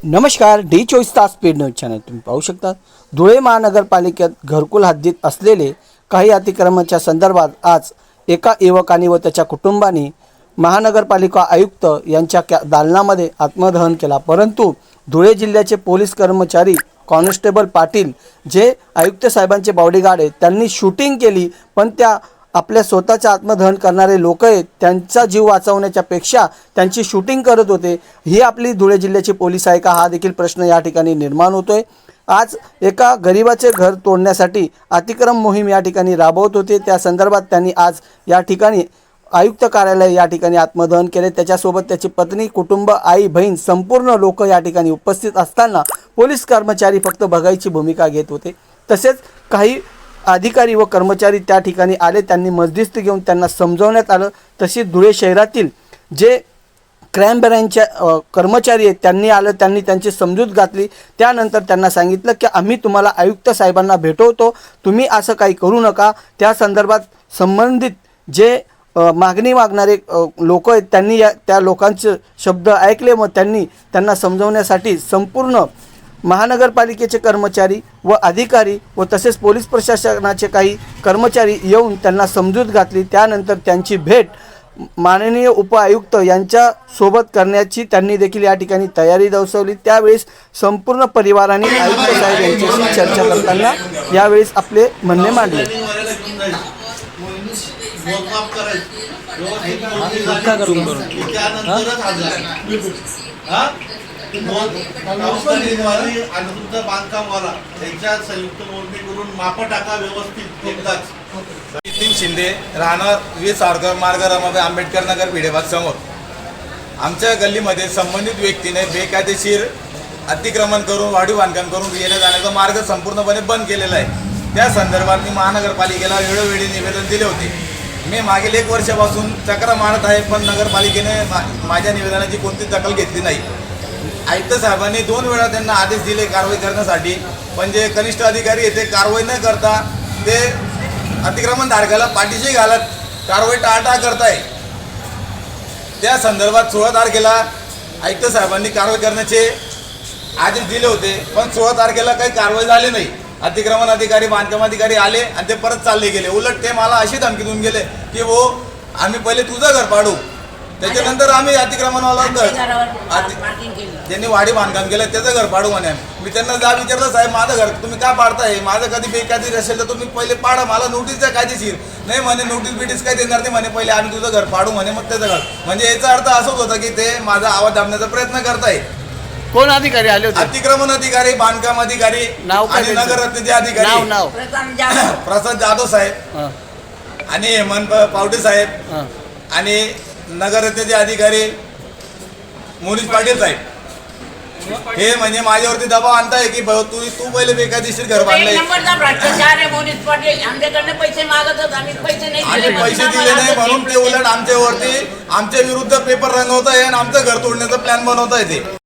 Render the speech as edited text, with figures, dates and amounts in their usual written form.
नमस्कार, डी24 speed news channel तुम्ही पाहू शकता। धुळे महानगरपालिकेत घरकुल हद्दीत असलेले काही अतिक्रमणाच्या संदर्भात आज एका युवकाने व त्याच्या कुटुंबाने महानगरपालिका आयुक्त यांच्या दालनामध्ये आत्मदहन केला। परंतु धुळे जिल्ह्याचे पोलीस कर्मचारी कॉन्स्टेबल पाटील जे आयुक्त साहेबांचे बॉडीगार्ड आहेत त्यांनी शूटिंग केली, पण त्या आपल्या स्वतःचे आत्मदहन करणारे लोक आहेत त्यांचा जीव वाचवण्याच्या पेक्षा त्यांची शूटिंग करत होते। ही आपली धुळे जिल्ह्याची पोलीस आहे का, हा देखील प्रश्न या ठिकाणी निर्माण होतोय। आज एका गरीबाचे घर तोडण्यासाठी अतिक्रम मोहीम या ठिकाणी राबवत होते, त्या संदर्भात त्यांनी आज या ठिकाणी आयुक्त कार्यालय या ठिकाणी आत्मदहन केले। त्याच्यासोबत त्याची पत्नी, कुटुंब, आई, बहीण संपूर्ण लोक या ठिकाणी उपस्थित असताना पोलीस कर्मचारी फक्त बघायची भूमिका घेत होते। तसेच काही अधिकारी व कर्मचारी त्या ठिकाणी आले, त्यांनी मध्यस्थी घेऊन त्यांना समजवण्यात आलं। तसेच धुळे शहरातील जे क्राईम ब्रँचचे कर्मचारी आहेत त्यांनी आलं, त्यांनी त्यांची समजूत घातली। त्यानंतर त्यांना सांगितलं की आम्ही तुम्हाला आयुक्त साहेबांना भेटवतो, तुम्ही असं काही करू नका। त्या संदर्भात संबंधित जे मागणी मागणारे लोक आहेत त्यांनी त्या लोकांचे शब्द ऐकले व त्यांना समजवण्यासाठी संपूर्ण महानगरपालिकेचे कर्मचारी व अधिकारी व तसेच पोलीस प्रशासनाचे काही कर्मचारी येऊन त्यांना समजूत घातली। त्यानंतर त्यांची भेट माननीय उपआयुक्त यांच्या सोबत करण्याची त्यांनी देखील या ठिकाणी तयारी दर्शवली। त्यावेळेस संपूर्ण परिवाराने आयुक्त साहेब यांच्याशी चर्चा करताना यावेळेस आपले म्हणणे मांडले। नितीन शिंदे, राहणार मार्ग रमाबाई आंबेडकर नगर भिडेबाग समोर आमच्या गल्लीमध्ये संबंधित व्यक्तीने बेकायदेशीर अतिक्रमण करून वाढीव बांधकाम करून येण्या जाण्याचा मार्ग संपूर्णपणे बंद केलेला आहे। त्या संदर्भात मी महानगरपालिकेला वेळोवेळी निवेदन दिले होते। मी मागील 1 वर्षापासून चक्र मारत आहे, पण नगरपालिकेने माझ्या निवेदनाची कोणतीच दखल घेतली नाही। आयुक्त साहेबांनी 2 वेळा त्यांना आदेश दिले कारवाई करण्यासाठी, पण जे कनिष्ठ अधिकारी येथे कारवाई न करता ते अतिक्रमण धारकाला पाठीशी घालत कारवाई टाळाटाळ करताय। त्या संदर्भात 16 तारखेला आयुक्त साहेबांनी कारवाई करण्याचे आदेश दिले होते, पण 16 तारखेला काही कारवाई झाली नाही। अतिक्रमण अधिकारी, बांधकाम अधिकारी आले आणि ते परत चालले गेले। उलट ते मला अशी धमकी देऊन गेले की वो आम्ही पहिले तुझं घर पाडू, त्याच्यानंतर आम्ही अतिक्रमणाला त्यांनी वाढी बांधकाम केलं त्याचं घर पाडू म्हणे। मी त्यांना जा विचारलं, साहेब माझं घर तुम्ही का पाडताय, माझं कधी बेकायदेशीर असेल तर तुम्ही पहिले पाडा, मला नोटीस द्या कायदेशीर। नाही म्हणे नोटीस बिटीस काही देणार नाही म्हणे, पहिले आम्ही तुझं घर पाडू म्हणे मग त्याचं घर। म्हणजे याचा अर्थ असंच होता की ते माझा आवाज दाबण्याचा प्रयत्न करताय। कोण अधिकारी आले होते? अतिक्रमण अधिकारी, बांधकाम अधिकारी आणि नगररत्नाचे अधिकारी प्रसाद जाधव साहेब आणि हेमंत पावटे साहेब आणि नगररत्नाचे अधिकारी मोनिश पाटील साहेब हे म्हणजे माझ्यावरती दबाव आणताय की तू पहिले बेकायदेशीर घर बांधलंय। आम्ही पैसे दिले नाही म्हणून ते उलट आमच्या विरुद्ध पेपर रंगवताय आणि आमचं घर तोडण्याचा प्लॅन बनवताय ते।